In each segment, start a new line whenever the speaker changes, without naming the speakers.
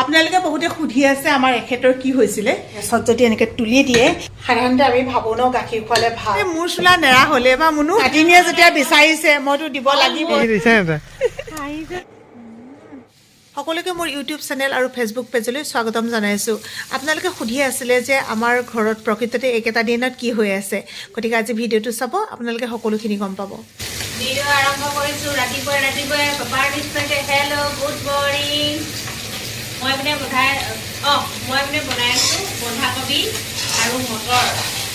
আপোনালোকে বহুতে সুধি আছে আমাৰ এখেতৰ কি হৈছিলে গেছত যদি এনেকে তুলি দিয়ে সাধাৰণতে আমি ভাবো ন গাখীৰ খোৱালে ভাল মোৰ চুলা নেৰা হলে বা মুনু কাটিনিয়ে যেতিয়া বিচাৰিছে মইতো দিব লাগিব সকলোকে মোৰ ইউটিউব চেনেল আৰু ফেচবুক পেজলৈ স্বাগতম জনাইছোঁ আপোনালোকে সুধি আছিলে যে আমাৰ ঘৰত প্ৰকৃততে একেটা দিনত কি হৈ আছে গতিকে আজি ভিডিঅ'টো চাব আপোনালোকে সকলোখিনি গম পাব
ভিডিঅ' আৰম্ভ কৰিছোঁ ৰাতিপুৱাই পাপাৰ নিশ্চয়তে হেল্ল' গুড মৰ্ণিং মই বনাই আছোঁ বন্ধাকবি আৰু মটৰ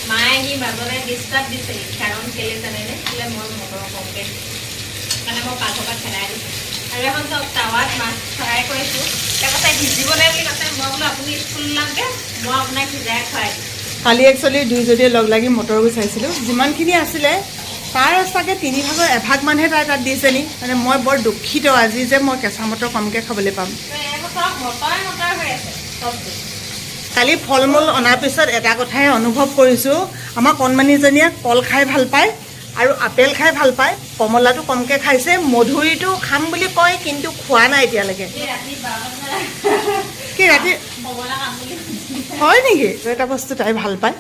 মায়ে আহি মাজতে ডিষ্টাৰ্ব দিছে কাৰণ কেলে জানেনে বোলে মই মটৰ কমকৈ মানে মই পাকঘৰত খেলাই দিছোঁ আৰু এখন টাৱাত মাছ ফ্ৰাই কৰিছোঁ তেওঁ কৈছে ভিজিবলৈ বুলি কৈছে মই বোলো আপুনি স্কুল ওলাওঁতে মই আপোনাক সিজাই খুৱাই দিম
কালি একচুৱেলি দুইজনীয়ে লগ লাগি মটৰ গুচাইছিলোঁ যিমানখিনি আছিলে তাৰ চাগে 3 ভাগৰ এভাগ মানহে তাই তাত দিছে নি মানে মই বৰ দুখিত আজি যে মই কেঁচা মটৰ কমকৈ খাবলৈ পাম কালি ফল মূল অনাৰ পিছত এটা কথাই অনুভৱ কৰিছোঁ আমাৰ কণমানিজনীয়ে কল খাই ভাল পায় আৰু আপেল খাই ভাল পায় কমলাটো কমকৈ খাইছে মধুৰিটো খাম বুলি কয় কিন্তু খোৱা নাই এতিয়ালৈকে কি ৰাতি হয় নেকি এটা বস্তু তাই ভাল পায়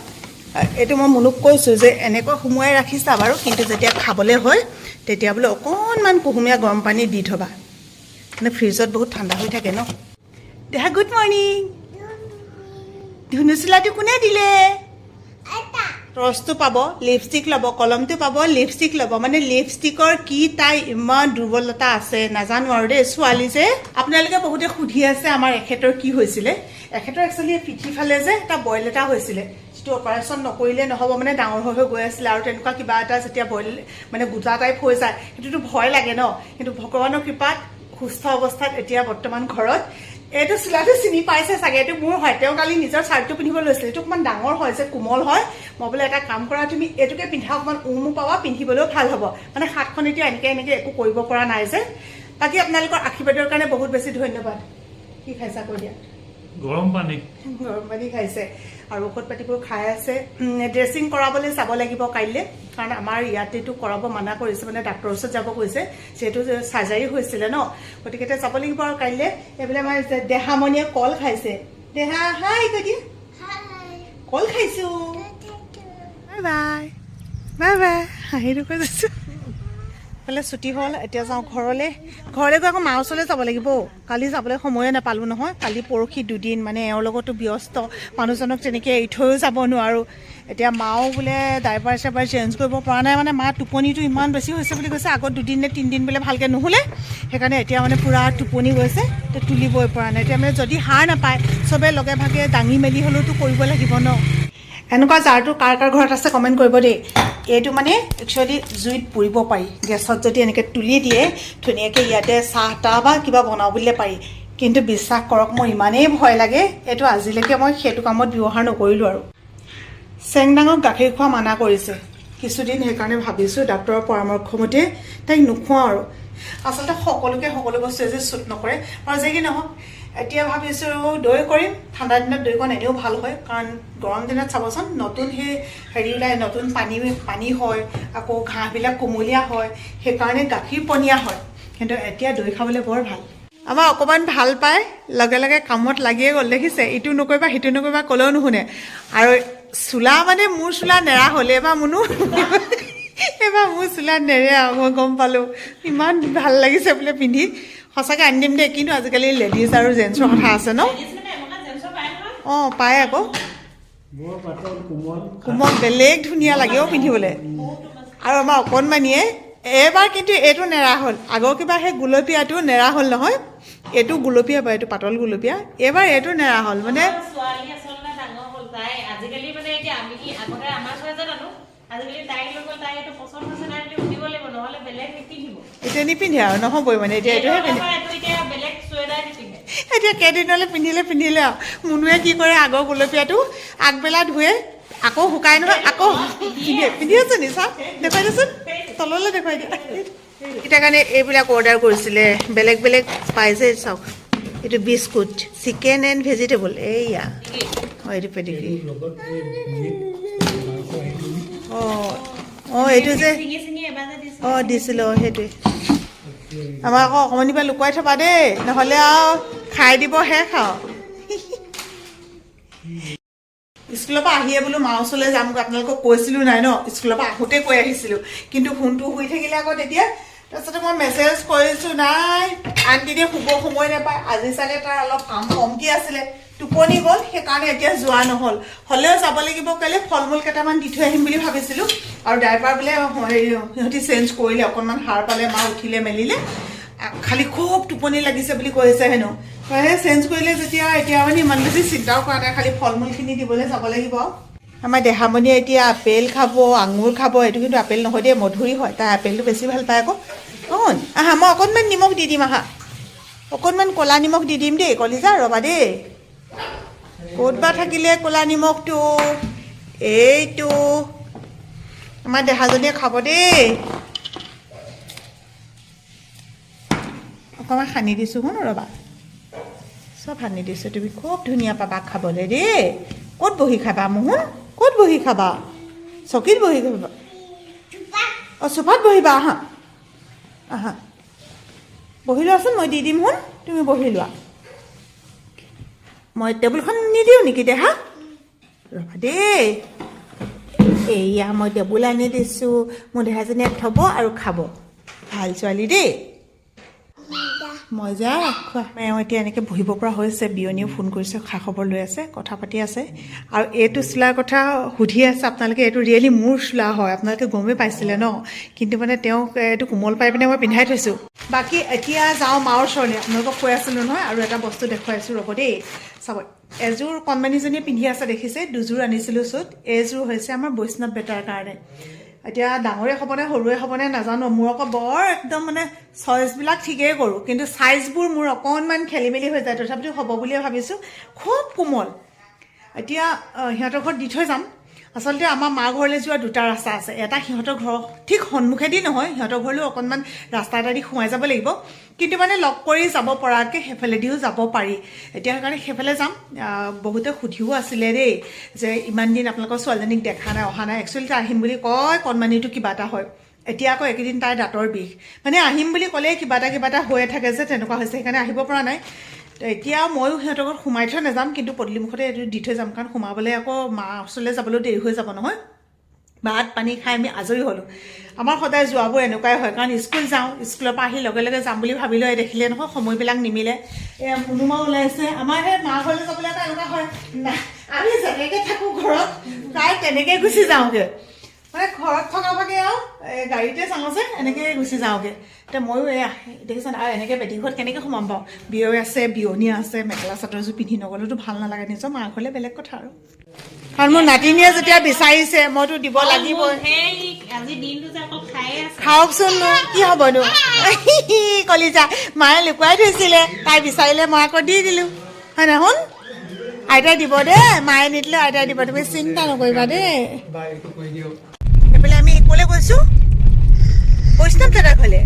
এইটো মই মুনুক কৈছোঁ যে এনেকৈ সুমুৱাই ৰাখিছা বাৰু কিন্তু যেতিয়া খাবলৈ হয় তেতিয়া বোলে অকণমান কুহুমীয়া গৰম পানী দি থ'বা মানে ফ্ৰিজত বহুত ঠাণ্ডা হৈ থাকে ন দেহা গুড মৰ্ণিং ধুনু চোলাটো কোনে দিলে টৰ্চটো পাব লিপষ্টিক ল'ব কলমটো পাব লিপষ্টিক ল'ব মানে লিপষ্টিকৰ কি তাই ইমান দুৰ্বলতা আছে নাজানো আৰু দেই ছোৱালী যে আপোনালোকে বহুতে সুধি আছে আমাৰ এখেতৰ কি হৈছিলে এখেতৰ একচুৱেলি পিঠি ফালে যে এটা বইল এটা হৈছিলে যিটো অপাৰেশ্যন নকৰিলে নহ'ব মানে ডাঙৰ হৈ গৈ আছিলে আৰু তেনেকুৱা কিবা এটা যেতিয়া বইল মানে গোটা টাইপ হৈ যায় সেইটোতো ভয় লাগে ন কিন্তু ভগৱানৰ কৃপাত সুস্থ অৱস্থাত এতিয়া বৰ্তমান ঘৰত এইটো চোলাটো চিনি পাইছে চাগে এইটো মোৰ হয় তেওঁ কালি নিজৰ চাৰ্টটো পিন্ধিব লৈছিলে এইটো অকণমান ডাঙৰ হয় যে কোমল হয় মই বোলে এটা কাম কৰা তুমি এইটোকে পিন্ধা অকণমান উমো পাবা পিন্ধিবলৈও ভাল হ'ব মানে হাতখন এতিয়া এনেকৈ একো কৰিব পৰা নাই যে বাকী আপোনালোকৰ আশীৰ্বাদৰ কাৰণে বহুত বেছি ধন্যবাদ কি খাইছা কৈ দিয়া
গৰম পানী
খাইছে আৰু ঔষধ পাতিবোৰ খাই আছে ড্ৰেছিং কৰাবলৈ যাব লাগিব কাইলৈ কাৰণ আমাৰ ইয়াতেতো কৰাব মানা কৰিছে মানে ডাক্তৰৰ ওচৰত যাব কৈছে যিহেতু চাৰ্জাৰী হৈছিলে ন গতিকে যাব লাগিব আৰু কাইলৈ এইবোলে আমাৰ দেহামণিয়ে কল খাইছে দেহা হাই কৈ দিয়া কল খাইছোঁ বাই বাই বাই বাই হাঁহিটো কৈ যাইছোঁ বোলে ছুটি হ'ল এতিয়া যাওঁ ঘৰলৈ গৈ আকৌ মাৰ ওচৰলৈ যাব লাগিব কালি যাবলৈ সময়ে নাপালোঁ নহয় কালি পৰহি 2 দিন মানে এওঁৰ লগতো ব্যস্ত মানুহজনক তেনেকৈ এৰি থৈও যাব নোৱাৰোঁ এতিয়া মাও বোলে ডাইপাৰ চাইপাৰ চেঞ্জ কৰিব পৰা নাই মানে মা টোপনিটো ইমান বেছি হৈছে বুলি কৈছে আগত 2 দিন নে 3 দিন বোলে ভালকৈ নুশুলে সেইকাৰণে এতিয়া মানে পূৰা টোপনি গৈছে তো তুলিবই পৰা নাই এতিয়া মানে যদি সাৰ নাপায় চবে লগে ভাগে দাঙি মেলি হ'লেওতো কৰিব লাগিব ন এনেকুৱা জাৰটো কাৰ কাৰ ঘৰত আছে কমেণ্ট কৰিব দেই এইটো মানে একচুৱেলি জুইত পুৰিব পাৰি গেছত যদি এনেকৈ তুলি দিয়ে ধুনীয়াকৈ ইয়াতে চাহ তাহ বা কিবা বনাওঁ বুলিলে পাৰি কিন্তু বিশ্বাস কৰক মোৰ ইমানেই ভয় লাগে এইটো আজিলৈকে মই সেইটো কামত ব্যৱহাৰ নকৰিলোঁ আৰু চেংডাঙক গাখীৰ খোৱা মানা কৰিছে কিছুদিন সেইকাৰণে ভাবিছোঁ ডাক্তৰৰ পৰামৰ্শমতে তাইক নোখোৱাওঁ আৰু আচলতে সকলোকে সকলো বস্তুৱে যে চুট নকৰে আৰু যে কি নহওক এতিয়া ভাবিছোঁ দৈ কৰিম ঠাণ্ডা দিনত দৈকণ এনেও ভাল হয় কাৰণ গৰম দিনত চাবচোন নতুন সেই হেৰি ওলাই নতুন পানী হয় আকৌ ঘাঁহবিলাক কোমলীয়া হয় সেইকাৰণে গাখীৰ পনীয়া হয় কিন্তু এতিয়া দৈ খাবলৈ বৰ ভাল আমাৰ অকণমান ভাল পায় লগে লগে কামত লাগিয়ে গ'ল দেখিছে ইটো নকৰিবা সিটো নকৰিবা ক'লেও নুশুনে আৰু চোলা মানে মোৰ চোলা নেৰা হ'ল এইবাৰ মুনু এইবাৰ মোৰ চোলা নেৰে আৰু মই গম পালোঁ ইমান ভাল লাগিছে বোলে পিন্ধি সঁচাকৈ আনি দিম দেই কিন্তু আজিকালি লেডিজ আৰু জেণ্টছৰ কথা আছে ন অঁ পায় আকৌ কোমল বেলেগ ধুনীয়া লাগেও পিন্ধিবলৈ আৰু আমাৰ অকণমানিয়ে এইবাৰ কিন্তু এইটো নেৰা হ'ল আগৰ কিবা সেই গুলপীয়াটো নেৰা হ'ল নহয় এইটো গুলপীয়া পায় এইটো পাতল গুলপীয়া এইবাৰ এইটো নেৰা হ'ল মানে এতিয়া নিপিন্ধে আৰু নহ'বই মানে এতিয়া এইটোহে পিন্ধে এতিয়া কেইদিনলৈ পিন্ধিলে আৰু মুনুৱে কি কৰে আগৰ গুলপীয়াটো আগবেলা ধুৱে আকৌ শুকাই নহয় আকৌ পিন্ধি আছে নি চা দেখুৱাই দেচোন তললৈ দেখুৱাই দিয়া এতিয়া কাৰণে এইবিলাক অৰ্ডাৰ কৰিছিলে বেলেগ বেলেগ পাই যে চাওক এইটো বিস্কুট চিকেন এণ্ড ভেজিটেবল এইয়া অঁ এইটো পেডিগ্ৰী অঁ এইটো যে অঁ দিছিলোঁ সেইটোৱে আমাৰ আকৌ অকণমানিৰ পৰা লুকুৱাই থবা দেই নহ'লে আৰু খাই দিব শেষ আৰু স্কুলৰ পৰা আহিয়ে বোলো মাৰ ওচৰলৈ যাম আপোনালোকক কৈছিলোঁ নাই ন স্কুলৰ পৰা আহোঁতে কৈ আহিছিলোঁ কিন্তু ফোনটো শুই থাকিলে আকৌ তেতিয়া তাৰপিছতে মই মেছেজ কৰিছোঁ নাই আনদিনে শুব সময় নাপায় আজি চাগে তাৰ অলপ কাম কমকৈ আছিলে টোপনি গ'ল সেইকাৰণে এতিয়া যোৱা নহ'ল হ'লেও যাব লাগিব কাইলৈ ফল মূল কেইটামান দি থৈ আহিম বুলি ভাবিছিলোঁ আৰু ড্ৰাইভাৰ বোলে হেৰি সিহঁতি চেঞ্জ কৰিলে অকণমান সাৰ পালে মা উঠিলে মেলিলে খালি খুব টোপনি লাগিছে বুলি কৈছে হেনো সেই চেঞ্জ কৰিলে যেতিয়া এতিয়া মানে ইমান বেছি চিন্তাও কৰা নাই খালি ফল মূলখিনি দিবলৈ যাব লাগিব আমাৰ দেহামণিয়ে এতিয়া আপেল খাব আঙুৰ খাব এইটো কিন্তু আপেল নহয় দেই মধুৰি হয় তাই আপেলটো বেছি ভাল পায় আকৌ অঁ আহা মই অকণমান নিমখ দি দিম আহা অকণমান ক'লা নিমখ দি দিম দেই কলিজা ৰ'বা দেই ক'ত বা থাকিলে ক'লা নিমখটো এইটো আমাৰ দেহাজনীয়ে খাব দেই অকণমান সানি দিছোঁ শুন ৰ'বা চব সানি দিছোঁ তুমি খুব ধুনীয়া পাবা খাবলৈ দেই ক'ত বহি খাবা মোহন ক'ত বহি খাবা চকীত বহি খাবা অঁ চোফাত বহিবা আহা আহা বহি লোৱাচোন মই দি দিম শুন তুমি বহি লোৱা মই টেবুলখন নিদিওঁ নেকি দেহা ৰ'বা দেই এয়া মই টেবুল আনি দিছোঁ মোৰ দেহাজনীয়ে থ'ব আৰু খাব ভাল ছোৱালী দেই মই যা খোৱা এওঁ এতিয়া এনেকৈ বহিব পৰা হৈছে বিয়নীও ফোন কৰিছে খা খবৰ লৈ আছে কথা পাতি আছে আৰু এইটো চোলাৰ কথা সুধি আছে আপোনালোকে এইটো ৰিয়েলি মোৰ চোলা হয় আপোনালোকে গমেই পাইছিলে ন কিন্তু মানে তেওঁক এইটো কোমল পাই পিনে মই পিন্ধাই থৈছোঁ বাকী এতিয়া যাওঁ মাৰ ওচৰলৈ আপোনালোকক কৈ আছিলোঁ নহয় আৰু এটা বস্তু দেখুৱাইছোঁ ৰ'ব দেই চাব এযোৰ কণমানিজনীয়ে পিন্ধি আছে দেখিছে দুযোৰ আনিছিলোঁ চুট এইযোৰ হৈছে আমাৰ বৈষ্ণৱ বেটাৰ কাৰণে এতিয়া ডাঙৰে হ'বনে সৰুৱে হ'বনে নাজানো মোৰ আকৌ বৰ একদম মানে চইচবিলাক ঠিকেই কৰোঁ কিন্তু চাইজবোৰ মোৰ অকণমান খেলি মেলি হৈ যায় তথাপিতো হ'ব বুলিয়ে ভাবিছোঁ খুব কোমল এতিয়া সিহঁতৰ ঘৰত দি থৈ যাম আচলতে আমাৰ মাৰ ঘৰলৈ যোৱা দুটা ৰাস্তা আছে এটা সিহঁতৰ ঘৰ ঠিক সন্মুখেদি নহয় সিহঁতৰ ঘৰলৈও অকণমান ৰাস্তা এটা দি সোমাই যাব লাগিব কিন্তু মানে লগ কৰি যাব পৰাকৈ সেইফালেদিও যাব পাৰি এতিয়া সেইকাৰণে সেইফালে যাম বহুতে সুধিও আছিলে দেই যে ইমান দিন আপোনালোকৰ ছোৱালীজনীক দেখা নাই অহা নাই একচুৱেলি তাই আহিম বুলি কয় কণমানিটো কিবা এটা হয় এতিয়া আকৌ এইকেইদিন তাইৰ দাঁতৰ বিষ মানে আহিম বুলি ক'লেই কিবা এটা হৈয়ে থাকে যে তেনেকুৱা হৈছে সেইকাৰণে আহিব পৰা নাই তো এতিয়া ময়ো সিহঁতৰ ঘৰত সোমাই থৈ নাযাম কিন্তু পদূলিমুখতে এইটো দি থৈ যাম কাৰণ সোমাবলৈ আকৌ মা ওচৰলৈ যাবলৈ দেৰি হৈ যাব নহয় ভাত পানী খাই আমি আজৰি হ'লোঁ আমাৰ সদায় যোৱাবোৰ এনেকুৱাই হয় কাৰণ স্কুল যাওঁ স্কুলৰ পৰা আহি লগে লগে যাম বুলি ভাবিলোঁ এই দেখিলে নহয় সময়বিলাক নিমিলে এয়া মুনুমা ওলাইছে আমাৰ সেই মা ঘৰলৈ যাবলৈ এটা এনেকুৱা হয় নাই আমি যেনেকৈ থাকোঁ ঘৰত প্ৰায় তেনেকৈ গুচি যাওঁগৈ মানে ঘৰত থকা ভাগে আৰু গাড়ীতে চাওঁ যে এনেকৈ গুচি যাওঁগৈ এতিয়া ময়ো এয়া দেখিছোন আৰু এনেকৈ বেটিঘৰত কেনেকৈ সোমাম বাৰু বিয়ৈ আছে বিয়নী আছে মেখেলা চাদৰযোৰ পিন্ধি নগ'লেতো ভাল নালাগে নিজৰ মাৰ ঘৰলৈ বেলেগ কথা আৰু কাৰণ মোৰ নাতিনীয়ে যেতিয়া বিচাৰিছে মইতো দিব লাগিবই খাওকচোন কি হ'বনো কলিজা মায়ে লুকুৱাই থৈছিলে তাই বিচাৰিলে মই আকৌ দি দিলোঁ হয় নাই শুন আইতাই দিব দেই মায়ে নিদিলে আইতাই দিব তুমি চিন্তা নকৰিবা দেই এইফালে আমি ক'লৈ গৈছোঁ বৈষ্ণৱ দাদাৰ ঘৰলৈ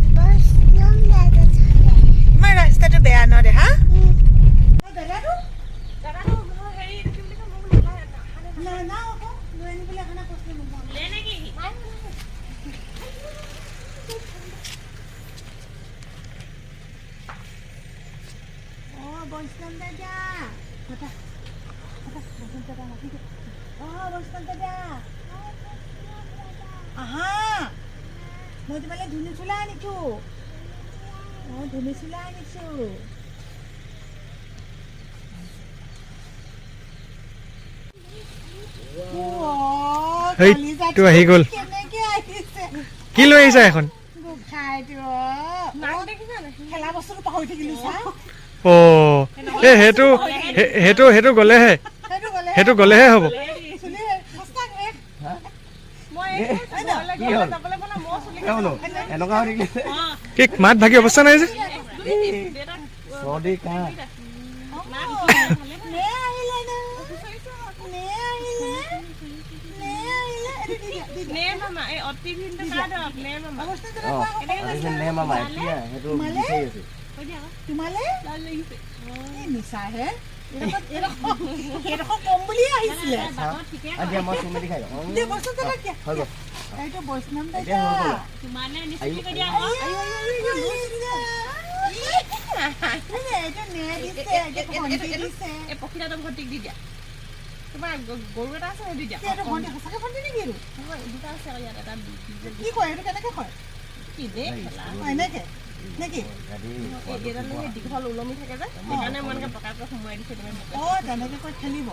ইমান ৰাস্তাটো বেয়া ন দেহা দাদাটো বৈষ্ণৱ দাদা বৈষ্ণৱ দাদা আহা মই তোমালৈ ধুনু চোলা আনিছোঁ ধুনু চোলা আনিছোঁ
আহি গ'ল কি লৈ আহিছা এখন
খেলা বস্তুটো পাহৰি থাকিলো
সেইটো গ'লেহে হ'ব কি মাত ভাগি অৱস্থা নাই যে
কম বুলি আহিছিলে বৈষ্ণৱ
এই পখিলাটো ভণ্টিক দি দিয়া তোমাৰ গৰু এটা আছে দি দিয়া দুটা আছে ইয়াত এটা
কি কয় এইটো কেনেকে কয়
কি দে
এনেকে নেকি
দীঘল ওলমি থাকে যে সেইকাৰণে মই এনেকৈ পকাকৈ সোমোৱাই দিছোঁ তুমি
তেনেকে কৈ খেলিব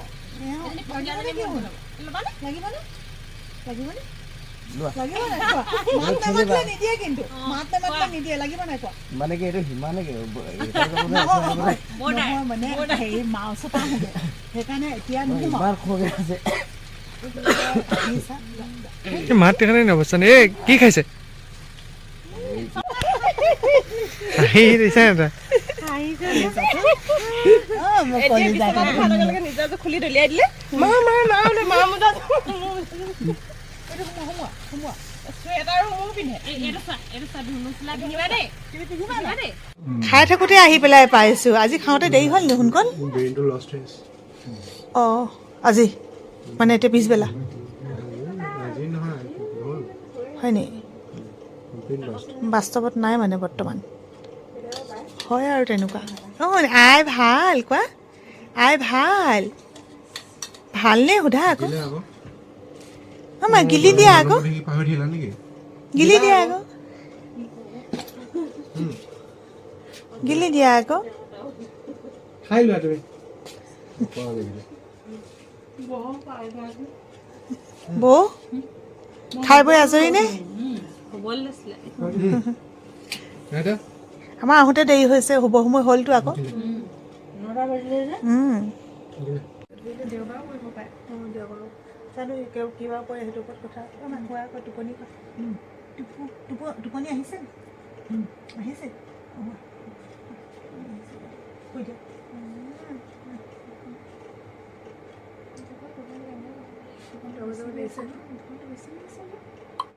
নিদিয়ে কিন্তু মাত নামাতিলে নিদিয়ে লাগিব নাই কোৱা
মানে কি এইটো হিমা নেকি
মানে হেৰি মাউচটা আহোগে সেইকাৰণে এতিয়া
মাত দেখানে নবস্থান এই কি খাইছে
নিজৰটো খুলি দলিয়াই দিলে মা মোজা
খাই থাকোঁতে আহি পেলাই পাইছোঁ আজি খাওঁতে দেৰি হ'ল নি সোনকাল অঁ আজি মানে এতিয়া পিছবেলা হয় নি বাস্তৱত নাই মানে বৰ্তমান হয় আৰু তেনেকুৱা অঁ আই ভাল কোৱা আই ভালনে সোধা আকৌ মা গিলি দিয়া আকৌ গিলি দিয়া আকৌ গিলি দিয়া আকৌ
খাই লোৱা তুমি
বৌ খাই বৈ আজৰি নে আমাৰ আহোঁতে দেৰি হৈছে শুব সময় হ'লতো আকৌ দেওবাৰো কৰিব পাৰে দেওবাৰো জানো কিবা কৰে সেইটো ওপৰত কথা মানুহে আকৌ টোপনি টোপনি আহিছে আহিছে শুই দিয়ক